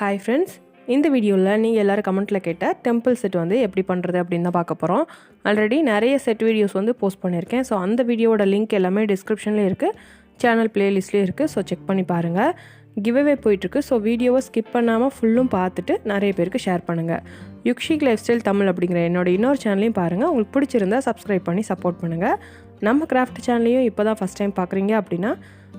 Hi friends, இந்த வீடியோவில் நீங்கள் எல்லோரும் கமெண்ட்டில் கேட்ட டெம்பிள் செட் வந்து எப்படி பண்ணுறது அப்படின்னு தான் பார்க்க போகிறோம். ஆல்ரெடி நிறைய செட் வீடியோஸ் வந்து போஸ்ட் பண்ணியிருக்கேன். ஸோ அந்த வீடியோவோட லிங்க் எல்லாமே டிஸ்கிரிப்ஷன்லேயே இருக்குது, சேனல் ப்ளேலிஸ்ட்லேயே இருக்குது. ஸோ செக் பண்ணி பாருங்கள். கிவ்அவே போயிட்டுருக்கு. ஸோ வீடியோவை ஸ்கிப் பண்ணாமல் ஃபுல்லும் பார்த்துட்டு நிறைய பேருக்கு ஷேர் பண்ணுங்கள். யுக்ஷிக் லைஃப் ஸ்டைல் தமிழ் அப்படிங்கிற என்னோட இன்னொரு சேனலையும் பாருங்கள். உங்களுக்கு பிடிச்சிருந்தா சப்ஸ்கிரைப் பண்ணி சப்போர்ட் பண்ணுங்கள். நம்ம கிராஃப்ட் சேனலையும் இப்போ தான் ஃபஸ்ட் டைம் பார்க்குறீங்க அப்படின்னா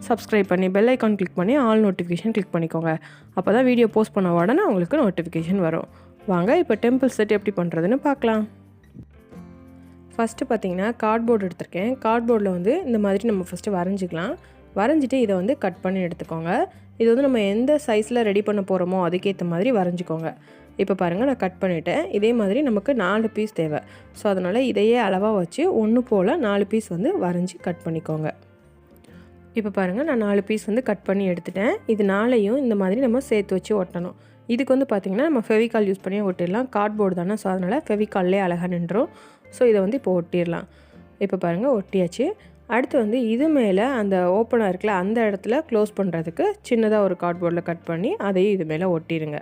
சப்ஸ்கிரைப் பண்ணி பெல் ஐக்கான் கிளிக் பண்ணி ஆல் நோட்டிஃபிகேஷன் கிளிக் பண்ணிக்கோங்க. அப்போ தான் வீடியோ போஸ்ட் பண்ண உடனே உங்களுக்கு நோட்டிஃபிகேஷன் வரும். வாங்க இப்போ டெம்பிள் செட் எப்படி பண்ணுறதுன்னு பார்க்கலாம். ஃபஸ்ட்டு பார்த்தீங்கன்னா கார்ட்போர்டு எடுத்திருக்கேன். கார்ட்போர்டில் வந்து இந்த மாதிரி நம்ம ஃபஸ்ட்டு வரைஞ்சிக்கலாம். வரைஞ்சிட்டு இதை வந்து கட் பண்ணி எடுத்துக்கோங்க. இது வந்து நம்ம எந்த சைஸில் ரெடி பண்ண போகிறோமோ அதுக்கேற்ற மாதிரி வரைஞ்சிக்கோங்க. இப்போ பாருங்கள், நான் கட் பண்ணிவிட்டேன். இதே மாதிரி நமக்கு 4 பீஸ் தேவை. ஸோ அதனால் இதையே அளவாக வச்சு ஒன்று போல் 4 பீஸ் வந்து வரைஞ்சி கட் பண்ணிக்கோங்க. இப்போ பாருங்கள், நான் 4 பீஸ் வந்து கட் பண்ணி எடுத்துட்டேன். இது 4ஐயும் இந்த மாதிரி நம்ம சேர்த்து வச்சு ஒட்டணும். இதுக்கு வந்து பார்த்திங்கன்னா நம்ம ஃபெவிகால் யூஸ் பண்ணி ஒட்டிடலாம். கார்ட்போர்டு தானே, ஸோ அதனால் ஃபெவிகால்லே அழகாக நின்றோம். ஸோ இதை வந்து இப்போ ஒட்டிடலாம். இப்போ பாருங்கள், ஒட்டியாச்சு. அடுத்து வந்து இது மேலே அந்த ஓப்பனாக இருக்குல்ல, அந்த இடத்துல க்ளோஸ் பண்ணுறதுக்கு சின்னதாக ஒரு கார்ட்போர்டில் கட் பண்ணி அதையும் இது மேலே ஒட்டிடுங்க.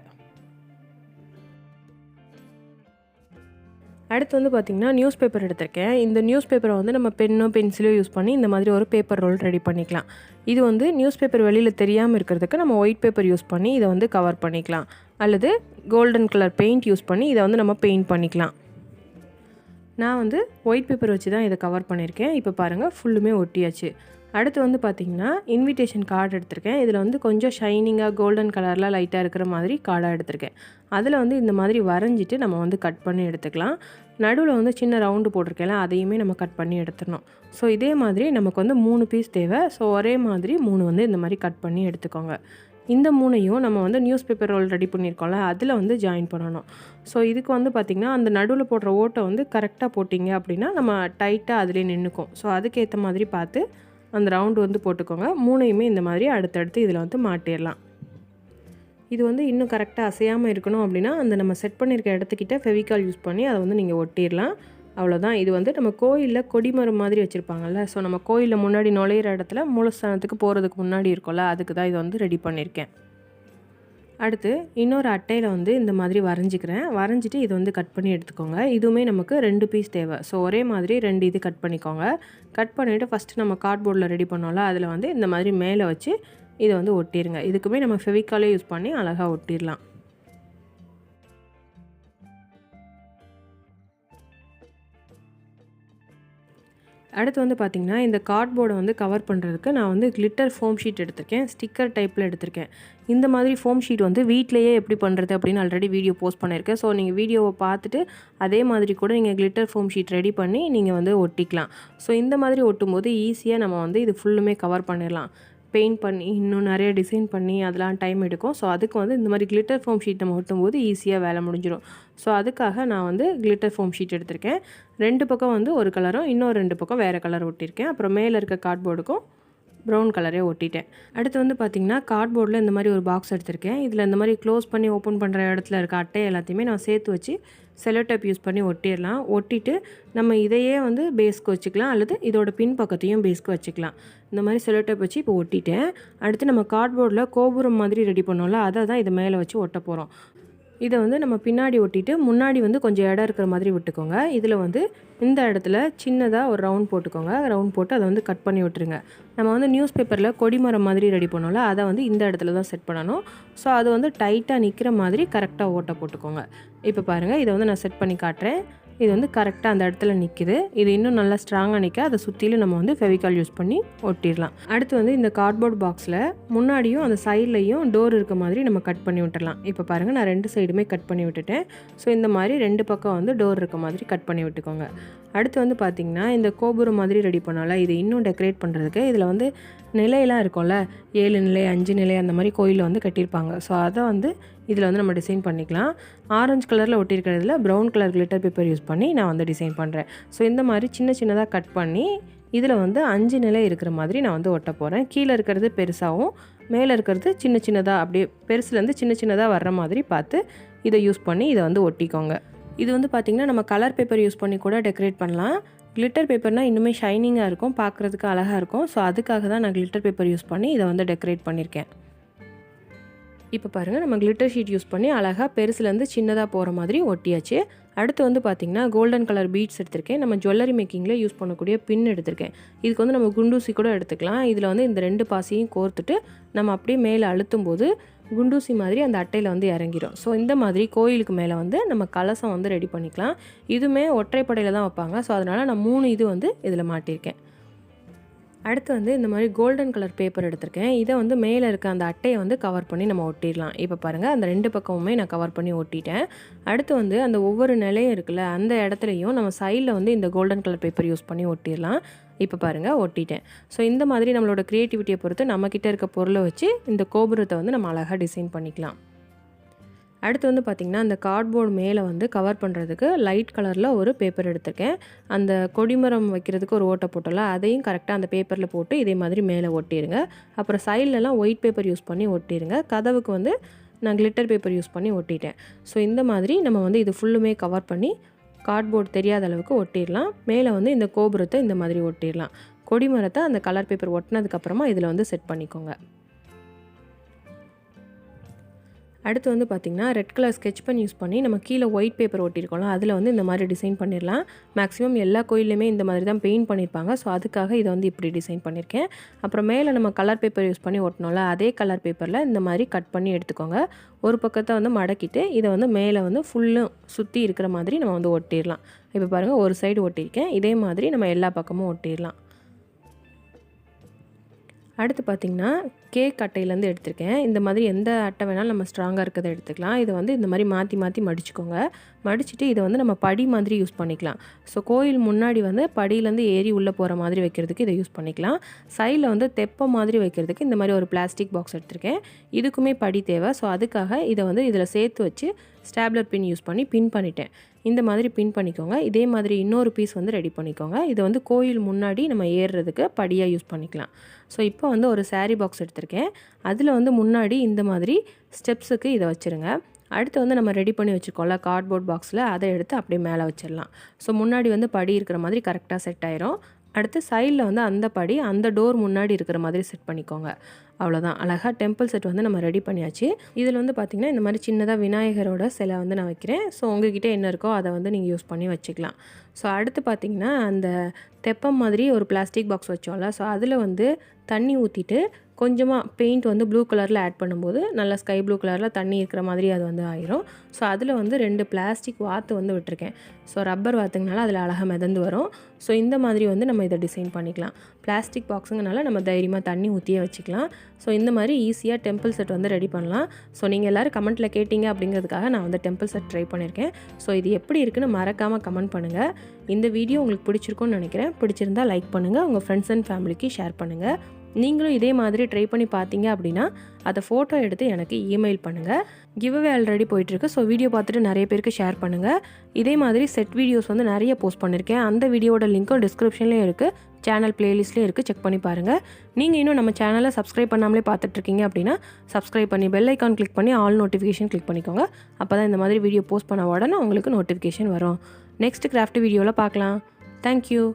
அடுத்து வந்து பார்த்திங்கன்னா நியூஸ் பேப்பர் எடுத்திருக்கேன். இந்த நியூஸ் பேப்பரை வந்து நம்ம பென்னோ பென்சிலோ யூஸ் பண்ணி இந்த மாதிரி ஒரு பேப்பர் ரோல் ரெடி பண்ணிக்கலாம். இது வந்து நியூஸ் பேப்பர் வெளியில் தெரியாமல் இருக்கிறதுக்கு நம்ம ஒயிட் பேப்பர் யூஸ் பண்ணி இதை வந்து கவர் பண்ணிக்கலாம். அல்லது கோல்டன் கலர் பெயிண்ட் யூஸ் பண்ணி இதை வந்து நம்ம பெயிண்ட் பண்ணிக்கலாம். நான் வந்து ஒயிட் பேப்பர் வச்சு தான் இதை கவர் பண்ணியிருக்கேன். இப்போ பாருங்கள், ஃபுல்லுமே ஒட்டியாச்சு. அடுத்து வந்து பார்த்திங்கன்னா இன்விடேஷன் கார்டு எடுத்திருக்கேன். இதில் வந்து கொஞ்சம் ஷைனிங்காக கோல்டன் கலரில் லைட்டாக இருக்கிற மாதிரி கார்டாக எடுத்திருக்கேன். அதில் வந்து இந்த மாதிரி வரைஞ்சிட்டு நம்ம வந்து கட் பண்ணி எடுத்துக்கலாம். நடுவில் வந்து சின்ன ரவுண்டு போட்டிருக்கேன்ல, அதையுமே நம்ம கட் பண்ணி எடுத்துடணும். ஸோ இதே மாதிரி நமக்கு வந்து 3 பீஸ் தேவை. ஸோ ஒரே மாதிரி 3 வந்து இந்த மாதிரி கட் பண்ணி எடுத்துக்கோங்க. இந்த 3ஐயும் நம்ம வந்து நியூஸ் பேப்பர் ரோல் ரெடி பண்ணியிருக்கோம்ல, அதில் வந்து ஜாயின் பண்ணணும். ஸோ இதுக்கு வந்து பார்த்திங்கன்னா அந்த நடுவில் போடுற ஓட்டை வந்து கரெக்டாக போட்டிங்க அப்படின்னா நம்ம டைட்டாக அதிலே நின்றுக்கும். ஸோ அதுக்கேற்ற மாதிரி பார்த்து அந்த ரவுண்டு வந்து போட்டுக்கோங்க. 3ஐயுமே இந்த மாதிரி அடுத்தடுத்து இதில் வந்து மாட்டிடலாம். இது வந்து இன்னும் கரெக்டாக அசையாமல் இருக்கணும் அப்படின்னா அந்த நம்ம செட் பண்ணியிருக்க இடத்துக்கிட்ட ஃபெவிகால் யூஸ் பண்ணி அதை வந்து நீங்கள் ஒட்டிடலாம். அவ்வளோதான். இது வந்து நம்ம கோயிலில் கொடிமரம் மாதிரி வச்சுருப்பாங்கல்ல, ஸோ நம்ம கோயிலில் முன்னாடி நுழையிற இடத்துல மூலஸ்தானத்துக்கு போகிறதுக்கு முன்னாடி இருக்கும்ல, அதுக்கு தான் இது வந்து ரெடி பண்ணியிருக்கேன். அடுத்து இன்னொரு அட்டையில் வந்து இந்த மாதிரி வரைஞ்சிக்கிறேன். வரைஞ்சிட்டு இதை வந்து கட் பண்ணி எடுத்துக்கோங்க. இதுவுமே நமக்கு 2 பீஸ் தேவை. ஸோ ஒரே மாதிரி 2 இது கட் பண்ணிக்கோங்க. கட் பண்ணிவிட்டு ஃபஸ்ட்டு நம்ம கார்ட்போர்டில் ரெடி பண்ணோம்ல, அதில் வந்து இந்த மாதிரி மேலே வச்சு இதை வந்து ஒட்டிடுங்க. இதுக்குமே நம்ம ஃபெவிகாலே யூஸ் பண்ணி அழகாக ஒட்டிடலாம். அடுத்து வந்து பார்த்திங்கன்னா இந்த கார்ட்போர்டை வந்து கவர் பண்ணுறதுக்கு நான் வந்து கிளிட்டர் ஃபோம் ஷீட் எடுத்திருக்கேன். ஸ்டிக்கர் டைப்பில் எடுத்திருக்கேன். இந்த மாதிரி ஃபோம் ஷீட் வந்து வீட்டிலையே எப்படி பண்ணுறது அப்படின்னு ஆல்ரெடி வீடியோ போஸ்ட் பண்ணியிருக்கேன். ஸோ நீங்கள் வீடியோவை பார்த்துட்டு அதே மாதிரி கூட நீங்கள் கிளிட்டர் ஃபோம் ஷீட் ரெடி பண்ணி நீங்கள் வந்து ஒட்டிக்கலாம். ஸோ இந்த மாதிரி ஒட்டும்போது ஈஸியாக நம்ம வந்து இது ஃபுல்லுமே கவர் பண்ணிடலாம். பெயிண்ட் பண்ணி இன்னும் நிறைய டிசைன் பண்ணி அதெல்லாம் டைம் எடுக்கும். ஸோ அதுக்கு வந்து இந்த மாதிரி கிளிட்டர் ஃபோம் ஷீட் நம்ம ஒட்டும்போது ஈஸியாக வேலை முடிஞ்சிடும். ஸோ அதுக்காக நான் வந்து கிளிட்டர் ஃபோம் ஷீட் எடுத்திருக்கேன். 2 பக்கம் வந்து ஒரு கலரும் இன்னும் 2 பக்கம் வேறு கலர் ஒட்டியிருக்கேன். அப்புறம் மேலே இருக்க கார்ட்போர்டுக்கும் ப்ரௌன் கலரே ஒட்டிட்டேன். அடுத்து வந்து பார்த்திங்கன்னா கார்ட்போர்டில் இந்த மாதிரி ஒரு பாக்ஸ் எடுத்திருக்கேன். இதில் இந்த மாதிரி க்ளோஸ் பண்ணி ஓப்பன் பண்ணுற இடத்துல இருக்க அட்டை எல்லாத்தையுமே நான் சேர்த்து வச்சு செல்லோ டேப் யூஸ் பண்ணி ஒட்டிடலாம். ஒட்டிட்டு நம்ம இதையே வந்து பேஸ்க்கு வச்சுக்கலாம், அல்லது இதோட பின் பக்கத்தையும் பேஸ்க்கு வச்சுக்கலாம். இந்த மாதிரி செல்லோ டேப் வச்சு இப்போ ஒட்டிட்டேன். அடுத்து நம்ம கார்ட்போர்டில் கோபுரம் மாதிரி ரெடி பண்ணோம்ல, அதை தான் இதை மேலே வச்சு ஒட்ட போகிறோம். இதை வந்து நம்ம பின்னாடி ஒட்டிட்டு முன்னாடி வந்து கொஞ்சம் இடம் இருக்கிற மாதிரி விட்டுக்கோங்க. இதில் வந்து இந்த இடத்துல சின்னதாக ஒரு ரவுண்ட் போட்டுக்கோங்க. ரவுண்ட் போட்டு அதை வந்து கட் பண்ணி விட்டுருங்க. நம்ம வந்து நியூஸ் பேப்பரில் கொடிமரம் மாதிரி ரெடி பண்ணோம்ல, அதை வந்து இந்த இடத்துல தான் செட் பண்ணணும். ஸோ அது வந்து டைட்டாக நிற்கிற மாதிரி கரெக்டாக ஓட்டை போட்டுக்கோங்க. இப்போ பாருங்கள், இதை வந்து நான் செட் பண்ணி காட்டுறேன். இது வந்து கரெக்டாக அந்த இடத்துல நிற்கிது. இது இன்னும் நல்லா ஸ்ட்ராங்காக நிற்க அதை சுற்றிலும் நம்ம வந்து ஃபெவிகால் யூஸ் பண்ணி ஒட்டிடலாம். அடுத்து வந்து இந்த கார்ட்போர்ட் பாக்ஸில் முன்னாடியும் அந்த சைட்லையும் டோர் இருக்க மாதிரி நம்ம கட் பண்ணி விட்டுடலாம். இப்போ பாருங்கள், நான் 2 சைடுமே கட் பண்ணி விட்டுட்டேன். ஸோ இந்த மாதிரி 2 பக்கம் வந்து டோர் இருக்க மாதிரி கட் பண்ணி விட்டுக்கோங்க. அடுத்து வந்து பார்த்திங்கன்னா இந்த கோபுரம் மாதிரி ரெடி பண்ணால இது இன்னும் டெக்கரேட் பண்ணுறதுக்கு இதில் வந்து நிலையெல்லாம் இருக்கும்ல, 7 நிலை 5 நிலை அந்த மாதிரி கோயிலில் வந்து கட்டியிருப்பாங்க. ஸோ அதை வந்து இதில் வந்து நம்ம டிசைன் பண்ணிக்கலாம். ஆரஞ்சு கலரில் ஒட்டியிருக்கிறதுல brown colour glitter paper use பண்ணி நான் வந்து டிசைன் பண்ணுறேன். ஸோ இந்த மாதிரி சின்ன சின்னதாக கட் பண்ணி இதில் வந்து 5 நிலை இருக்கிற மாதிரி நான் வந்து ஒட்ட போகிறேன். கீழே இருக்கிறது பெருசாகவும் மேலே இருக்கிறது சின்ன சின்னதாக, அப்படியே பெருசுலேருந்து சின்ன சின்னதாக வர்ற மாதிரி பார்த்து இதை யூஸ் பண்ணி இதை வந்து ஒட்டிக்கோங்க. இது வந்து பார்த்திங்கன்னா நம்ம கலர் பேப்பர் யூஸ் பண்ணி கூட டெக்கரேட் பண்ணலாம். கிளிட்டர் பேப்பர்னால் இன்னுமே ஷைனிங்காக இருக்கும், பார்க்குறதுக்கு அழகாக இருக்கும். ஸோ அதுக்காக தான் நான் கிளிட்டர் பேப்பர் யூஸ் பண்ணி இதை வந்து டெக்கரேட் பண்ணியிருக்கேன். இப்போ பாருங்கள் நம்ம கிளிட்டர் ஷீட் யூஸ் பண்ணி அழகாக பெருசுலேருந்து சின்னதாக போகிற மாதிரி ஒட்டியாச்சு. அடுத்து வந்து பார்த்திங்கன்னா கோல்டன் கலர் பீட்ஸ் எடுத்திருக்கேன். நம்ம ஜுவல்லரி மேக்கிங்கில் யூஸ் பண்ணக்கூடிய பின் எடுத்திருக்கேன். இதுக்கு வந்து நம்ம குண்டூசி கூட எடுத்துக்கலாம். இதில் வந்து இந்த 2 பாசியும் கோர்த்துட்டு நம்ம அப்படியே மேலே அழுத்தும் போது குண்டூசி மாதிரி அந்த அட்டையில் வந்து இறங்கிடும். ஸோ இந்த மாதிரி கோயிலுக்கு மேலே வந்து நம்ம கலசம் வந்து ரெடி பண்ணிக்கலாம். இதுவுமே ஒற்றைப்படையில் தான் வைப்பாங்க. ஸோ அதனால் நான் 3 இது வந்து இதில் மாட்டியிருக்கேன். அடுத்து வந்து இந்த மாதிரி கோல்டன் கலர் பேப்பர் எடுத்திருக்கேன். இதை வந்து மேலே இருக்க அந்த அட்டையை வந்து கவர் பண்ணி நம்ம ஒட்டிடலாம். இப்போ பாருங்கள் அந்த 2 பக்கமுமே நான் கவர் பண்ணி ஒட்டிட்டேன். அடுத்து வந்து அந்த ஒவ்வொரு நிலையும் இருக்குல்ல அந்த இடத்துலையும் நம்ம சைடில் வந்து இந்த கோல்டன் கலர் பேப்பர் யூஸ் பண்ணி ஒட்டிடலாம். இப்போ பாருங்கள் ஒட்டிட்டேன். ஸோ இந்த மாதிரி நம்மளோட க்ரியேட்டிவிட்டியை பொறுத்து நம்மக்கிட்ட இருக்க பொருளை வச்சு இந்த கோபுரத்தை வந்து நம்ம அழகாக டிசைன் பண்ணிக்கலாம். அடுத்து வந்து பார்த்திங்கன்னா அந்த கார்ட்போர்டு மேலே வந்து கவர் பண்ணுறதுக்கு லைட் கலரில் ஒரு பேப்பர் எடுத்திருக்கேன். அந்த கொடிமரம் வைக்கிறதுக்கு ஒரு ஓட்டை போட்டோம்ல அதையும் கரெக்டாக அந்த பேப்பரில் போட்டு இதே மாதிரி மேலே ஒட்டிடுங்க. அப்புறம் சைட்லலாம் ஒயிட் பேப்பர் யூஸ் பண்ணி ஒட்டிடுங்க. கதவுக்கு வந்து நான் கிளிட்டர் பேப்பர் யூஸ் பண்ணி ஒட்டிட்டேன். ஸோ இந்த மாதிரி நம்ம வந்து இது ஃபுல்லுமே கவர் பண்ணி கார்ட்போர்டு தெரியாத அளவுக்கு ஒட்டிடலாம். மேலே வந்து இந்த கோபுரத்தை இந்த மாதிரி ஒட்டிடலாம். கொடிமரத்தை அந்த கலர் பேப்பர் ஒட்டினதுக்கப்புறமா இதில் வந்து செட் பண்ணிக்கோங்க. அடுத்து வந்து பார்த்திங்கன்னா red colour sketch pen use பண்ணி நம்ம கீழே ஒயிட் பேப்பர் ஒட்டியிருக்கோம்ல அதில் வந்து இந்த மாதிரி டிசைன் பண்ணிடலாம். மேக்ஸிமம் எல்லா கோயிலையுமே இந்த மாதிரி தான் பெயிண்ட் பண்ணியிருப்பாங்க. ஸோ அதுக்காக இதை வந்து இப்படி டிசைன் பண்ணியிருக்கேன். அப்புறம் மேலே நம்ம கலர் பேப்பர் யூஸ் பண்ணி ஒட்டினோம்ல அதே கலர் பேப்பரில் இந்த மாதிரி கட் பண்ணி எடுத்துக்கோங்க. ஒரு பக்கத்தை வந்து மடக்கிட்டு இதை வந்து மேலே வந்து ஃபுல்லும் சுற்றி இருக்கிற மாதிரி நம்ம வந்து ஒட்டிடலாம். இப்போ பாருங்கள் ஒரு சைடு ஒட்டியிருக்கேன். இதே மாதிரி நம்ம எல்லா பக்கமும் ஒட்டிடலாம். அடுத்து பார்த்திங்கன்னா கேக் அட்டையிலேருந்து எடுத்திருக்கேன். இந்த மாதிரி எந்த அட்டை வேணாலும் நம்ம ஸ்ட்ராங்காக இருக்கிறத எடுத்துக்கலாம். இதை வந்து இந்த மாதிரி மாற்றி மடிச்சுக்கோங்க. மடிச்சுட்டு இதை வந்து நம்ம படி மாதிரி யூஸ் பண்ணிக்கலாம். ஸோ கோயில் முன்னாடி வந்து படியிலேருந்து ஏறி உள்ளே போகிற மாதிரி வைக்கிறதுக்கு இதை யூஸ் பண்ணிக்கலாம். சைடில் வந்து தெப்பை மாதிரி வைக்கிறதுக்கு இந்த மாதிரி ஒரு பிளாஸ்டிக் பாக்ஸ் எடுத்திருக்கேன். இதுக்குமே படி தேவை. ஸோ அதுக்காக இதை வந்து இதில் சேர்த்து வச்சு ஸ்டாப்லர் பின் யூஸ் பண்ணி பின் பண்ணிட்டேன். இந்த மாதிரி பின் பண்ணிக்கோங்க. இதே மாதிரி இன்னொரு பீஸ் வந்து ரெடி பண்ணிக்கோங்க. இதை வந்து கோயில் முன்னாடி நம்ம ஏறுறதுக்கு படியாக யூஸ் பண்ணிக்கலாம். ஸோ இப்போ வந்து ஒரு சாரீ பாக்ஸ் எடுத்திருக்கேன். அதில் வந்து முன்னாடி இந்த மாதிரி ஸ்டெப்ஸுக்கு இதை வச்சுருங்க. அடுத்து வந்து நம்ம ரெடி பண்ணி வச்சுருக்கோம்ல கார்ட்போர்ட் பாக்ஸில் அதை எடுத்து அப்படியே மேலே வச்சிடலாம். ஸோ முன்னாடி வந்து படி இருக்கிற மாதிரி கரெக்டாக செட் ஆயிரும். அடுத்து சைடில் வந்து அந்த படி அந்த டோர் முன்னாடி இருக்கிற மாதிரி செட் பண்ணிக்கோங்க. அவ்வளோதான். அழகாக டெம்பிள் செட் வந்து நம்ம ரெடி பண்ணியாச்சு. இதில் வந்து பார்த்திங்கன்னா இந்த மாதிரி சின்னதாக விநாயகரோட சிலை வந்து நான் வைக்கிறேன். ஸோ உங்ககிட்ட என்ன இருக்கோ அதை வந்து நீங்கள் யூஸ் பண்ணி வச்சுக்கலாம். ஸோ அடுத்து பார்த்திங்கன்னா அந்த தெப்பம் மாதிரி ஒரு பிளாஸ்டிக் பாக்ஸ் வச்சோம்ல ஸோ அதில் வந்து தண்ணி ஊற்றிட்டு கொஞ்சமாக பெயிண்ட் வந்து ப்ளூ கலரில் ஆட் பண்ணும்போது நல்லா ஸ்கை ப்ளூ கலரில் தண்ணி இருக்கிற மாதிரி அது வந்து ஆயிரும். ஸோ அதில் வந்து 2 பிளாஸ்டிக் வாத்து வந்து விட்டுருக்கேன். ஸோ ரப்பர் வாத்துங்கனால அதில் அழகாக மிதந்து வரும். ஸோ இந்த மாதிரி வந்து நம்ம இதை டிசைன் பண்ணிக்கலாம். பிளாஸ்டிக் பாக்ஸுங்கனால நம்ம தைரியமாக தண்ணி ஊற்றியே வச்சுக்கலாம். ஸோ இந்த மாதிரி ஈஸியாக டெம்பிள் செட் வந்து ரெடி பண்ணலாம். ஸோ நீங்கள் எல்லோரும் கமெண்ட்டில் கேட்டிங்க அப்படிங்கிறதுக்காக நான் வந்து டெம்பிள் செட் ட்ரை பண்ணியிருக்கேன். ஸோ இது எப்படி இருக்குன்னு மறக்காமல் கமெண்ட் பண்ணுங்கள். இந்த வீடியோ உங்களுக்கு பிடிச்சிருக்கும்னு நினைக்கிறேன். பிடிச்சிருந்தால் லைக் பண்ணுங்கள். உங்கள் ஃப்ரெண்ட்ஸ் அண்ட் ஃபேமிலிக்கு ஷேர் பண்ணுங்கள். நீங்களும் இதே மாதிரி ட்ரை பண்ணி பார்த்தீங்க அப்படின்னா அதை ஃபோட்டோ எடுத்து எனக்கு இமெயில் பண்ணுங்கள். கிவ்அவே ஆல்ரெடி போயிட்டுருக்கு. ஸோ வீடியோ பார்த்துட்டு நிறைய பேருக்கு ஷேர் பண்ணுங்கள். இதே மாதிரி செட் வீடியோஸ் வந்து நிறைய போஸ்ட் பண்ணியிருக்கேன். அந்த வீடியோட லிங்க்கும் டிஸ்கிரிப்ஷன்லேயும் இருக்குது. சேனல் பிளேலிஸ்ட்லேயும் இருக்குது. செக் பண்ணி பாருங்கள். நீங்கள் இன்னும் நம்ம சேனலை சப்ஸ்கிரைப் பண்ணாமலே பார்த்துட்ருக்கீங்க அப்படின்னா சப்ஸ்கிரைப் பண்ணி பெல் ஐக்கான் கிளிக் பண்ணி ஆல் நோட்டிஃபிகேஷன் கிளிக் பண்ணிக்கோங்க. அப்போ தான் இந்த மாதிரி வீடியோ போஸ்ட் பண்ண உடனே உங்களுக்கு நோட்டிஃபிகேஷன் வரும். நெக்ஸ்ட் கிராஃப்ட் வீடியோவில் பார்க்கலாம். தேங்க்யூ.